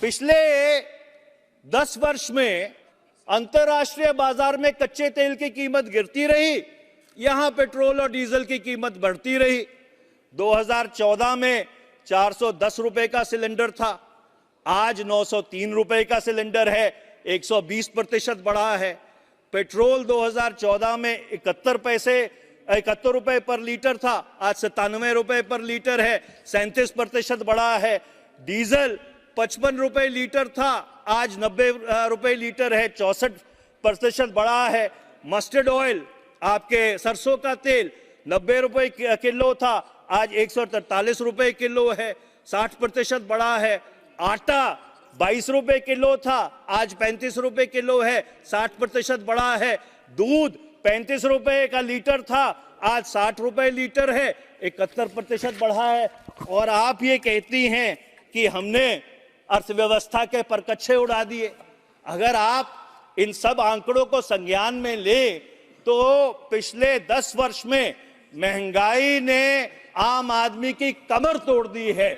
पिछले 10 वर्ष में अंतर्राष्ट्रीय बाजार में कच्चे तेल की कीमत गिरती रही, यहां पेट्रोल और डीजल की कीमत बढ़ती रही। 2014 में 410 रुपए का सिलेंडर था, आज 903 रुपए का सिलेंडर है, 120% बढ़ा है। पेट्रोल 2014 में 71 रुपए पर लीटर था, आज 97 रुपए पर लीटर है, 37% बढ़ा है। डीजल 55 रुपए लीटर था, आज 90 रुपए लीटर है, 64% बढ़ा है। मस्टर्ड ऑयल, आपके सरसों का तेल 90 रुपए किलो था, आज 143 रुपए किलो है, 60% बढ़ा है। आटा 22 रुपए किलो था, आज 35 रुपए किलो है, 60% बढ़ा है। दूध 35 रुपए का लीटर था, आज 60 रुपए लीटर है, 71% बढ़ा है। और आप ये कहती हैं कि हमने अर्थव्यवस्था के परकच्छे उड़ा दिए। अगर आप इन सब आंकड़ों को संज्ञान में ले तो पिछले 10 वर्ष में महंगाई ने आम आदमी की कमर तोड़ दी है।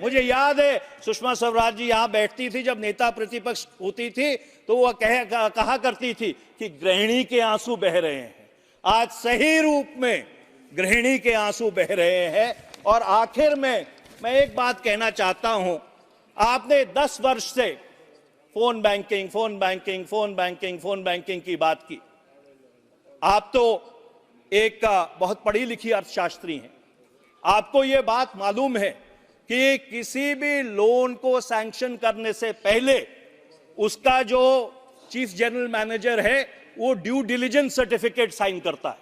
मुझे याद है सुषमा स्वराज जी यहां बैठती थी जब नेता प्रतिपक्ष होती थी, तो वह कहा करती थी कि गृहिणी के आंसू बह रहे हैं। आज सही रूप में गृहिणी के आंसू बह रहे हैं। और आखिर में मैं एक बात कहना चाहता हूं, आपने 10 वर्ष से फोन बैंकिंग की बात की। आप तो एक बहुत पढ़ी लिखी अर्थशास्त्री हैं, आपको यह बात मालूम है कि किसी भी लोन को सैंक्शन करने से पहले उसका जो चीफ जनरल मैनेजर है वो ड्यू डिलिजेंस सर्टिफिकेट साइन करता है,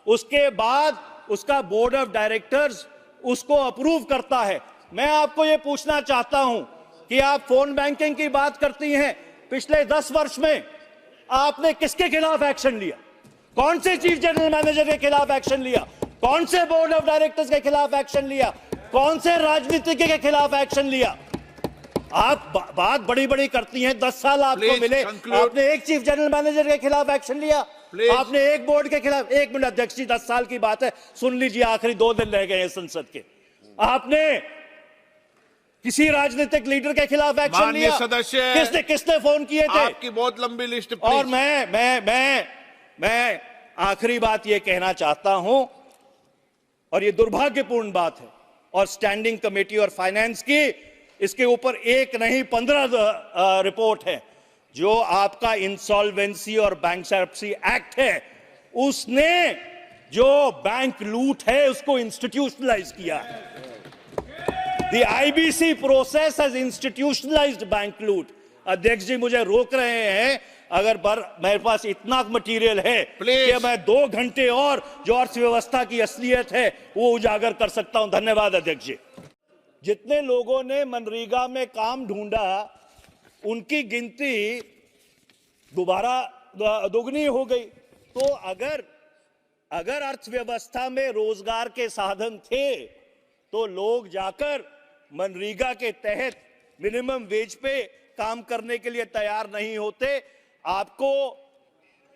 उसके बाद उसका बोर्ड ऑफ डायरेक्टर्स उसको अप्रूव करता है। मैं आपको यह पूछना चाहता हूं कि आप फोन बैंकिंग की बात करती हैं, पिछले 10 वर्ष में आपने किसके खिलाफ एक्शन लिया? कौन से चीफ जनरल मैनेजर के खिलाफ एक्शन लिया? कौन से बोर्ड ऑफ डायरेक्टर्स के खिलाफ एक्शन लिया? कौन से राजनीतिज्ञ के खिलाफ एक्शन लिया? आप बात बड़ी बड़ी करती हैं, 10 साल आपको मिले, आपने एक चीफ जनरल मैनेजर के खिलाफ एक्शन लिया? आपने एक बोर्ड के खिलाफ? 1 मिनट अध्यक्ष जी, 10 साल की बात है, सुन लीजिए, आखिरी 2 दिन रह गए हैं संसद के। आपने किसी राजनीतिक लीडर के खिलाफ एक्शन लिया? सदस्य किसने फोन किए थे? आपकी बहुत लंबी लिस्ट। और मैं आखिरी बात यह कहना चाहता हूं, और यह दुर्भाग्यपूर्ण बात है, और स्टैंडिंग कमेटी और फाइनेंस की इसके ऊपर एक नहीं 15 रिपोर्ट है। जो आपका इंसॉल्वेंसी और बैंकरप्सी एक्ट है, उसने जो बैंक लूट है उसको इंस्टीट्यूशनलाइज किया है। The IBC process has institutionalized bank लूट। अध्यक्ष जी मुझे रोक रहे हैं, अगर मेरे पास इतना मटेरियल है कि मैं 2 घंटे और जो अर्थव्यवस्था की असलियत है वो उजागर कर सकता हूं। धन्यवाद अध्यक्ष जी। जितने लोगों ने मनरेगा में काम ढूंढा उनकी गिनती दोबारा दोगुनी हो गई। तो अगर अर्थव्यवस्था में रोजगार के साधन थे तो लोग जाकर मनरेगा के तहत मिनिमम वेज पे काम करने के लिए तैयार नहीं होते। आपको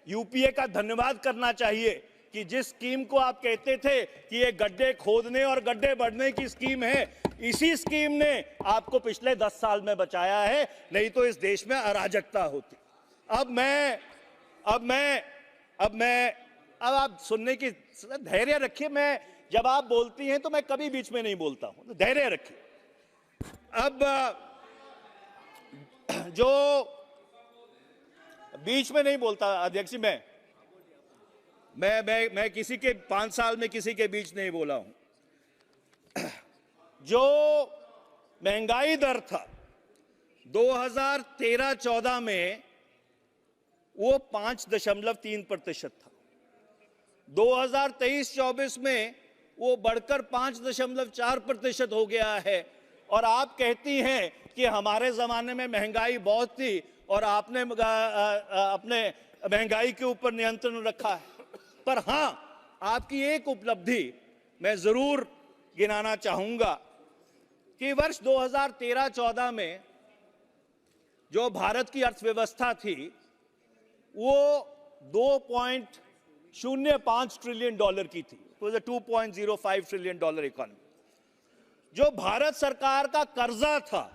यूपीए का धन्यवाद करना चाहिए कि जिस स्कीम को आप कहते थे कि ये गड्ढे खोदने और गड्ढे बढ़ने की स्कीम है, इसी स्कीम ने आपको पिछले 10 साल में बचाया है, नहीं तो इस देश में अराजकता होती। अब आप सुनने की धैर्य रखिए। मैं जब आप बोलती हैं तो मैं कभी बीच में नहीं बोलता हूं, धैर्य रखिए। अब जो बीच में नहीं बोलता अध्यक्ष जी, मैं किसी के 5 साल में किसी के बीच नहीं बोला हूं। जो महंगाई दर था 2013-14 में वो 5.3% था, 2023-24 में वो बढ़कर 5.4% हो गया है। और आप कहती हैं कि हमारे जमाने में महंगाई बहुत थी और आपने अपने महंगाई के ऊपर नियंत्रण रखा है। पर हां, आपकी एक उपलब्धि मैं जरूर गिनाना चाहूंगा कि वर्ष 2013-14 में जो भारत की अर्थव्यवस्था थी वो $2.05 ट्रिलियन की थी। तो 2.05 ट्रिलियन डॉलर इकोनॉमी। जो भारत सरकार का कर्जा था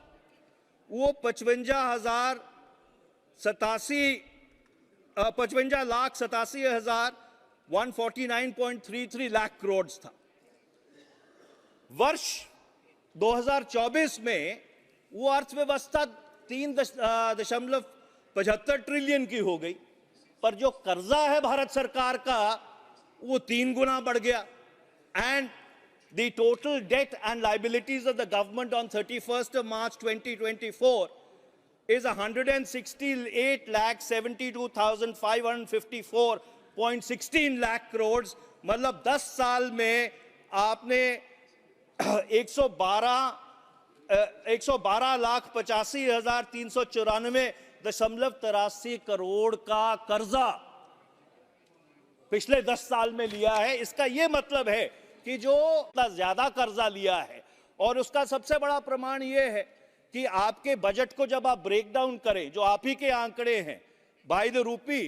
वो 55,87,149.33 लाख करोड़ था। वर्ष 2024 में वो अर्थव्यवस्था 3.75 ट्रिलियन की हो गई, पर जो कर्जा है भारत सरकार का वो 3 गुना बढ़ गया। And the total debt and liabilities of the government on 31st of March 2024 is 168,72,554.16 lakh crores। मतलब 10 साल में आपने 112,85,394.83 करोड़ का कर्जा पिछले 10 साल में लिया है। इसका यह मतलब है कि जो ज्यादा कर्जा लिया है, और उसका सबसे बड़ा प्रमाण यह है कि आपके बजट को जब आप ब्रेक डाउन करें, जो आप ही के आंकड़े हैं बाय द रूपी,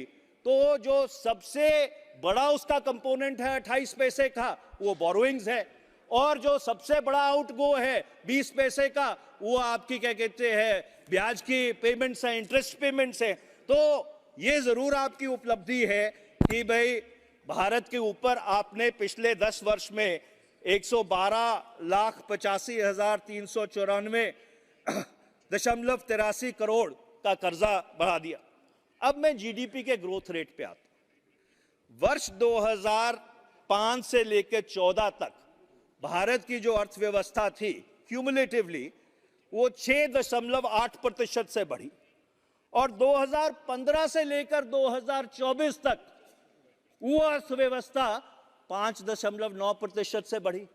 तो जो सबसे बड़ा उसका कंपोनेंट है 28 पैसे का वो बोरोइंग्स है, और जो सबसे बड़ा आउटगो है 20 पैसे का वो आपकी क्या कहते हैं ब्याज की पेमेंट्स है, इंटरेस्ट पेमेंट्स है। तो ये जरूर आपकी उपलब्धि है कि भाई भारत के ऊपर आपने पिछले 10 वर्ष में 112,85,394.83 करोड़ का कर्जा बढ़ा दिया। अब मैं जीडीपी के ग्रोथ रेट पे आता हूं। वर्ष 2005 से लेकर 14 तक भारत की जो अर्थव्यवस्था थी क्यूमुलेटिवली वो 6.8% से बढ़ी, और 2015 से लेकर 2024 तक वो अर्थव्यवस्था 5.9% से बढ़ी।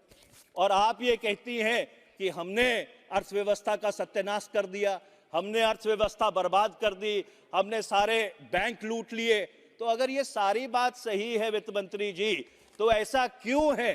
और आप ये कहती हैं कि हमने अर्थव्यवस्था का सत्यानाश कर दिया, हमने अर्थव्यवस्था बर्बाद कर दी, हमने सारे बैंक लूट लिए। तो अगर ये सारी बात सही है वित्त मंत्री जी, तो ऐसा क्यों है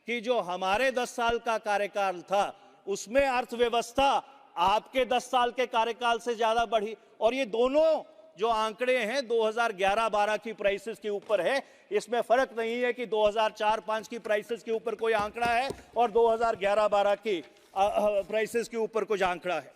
कि जो हमारे 10 साल का कार्यकाल था उसमें अर्थव्यवस्था आपके 10 साल के कार्यकाल से ज्यादा बढ़ी? और ये दोनों जो आंकड़े हैं 2011-12 की प्राइसेस के ऊपर है, इसमें फर्क नहीं है कि 2004-5 की प्राइसेस के ऊपर कोई आंकड़ा है और 2011-12 की प्राइसेस के ऊपर कुछ आंकड़ा है।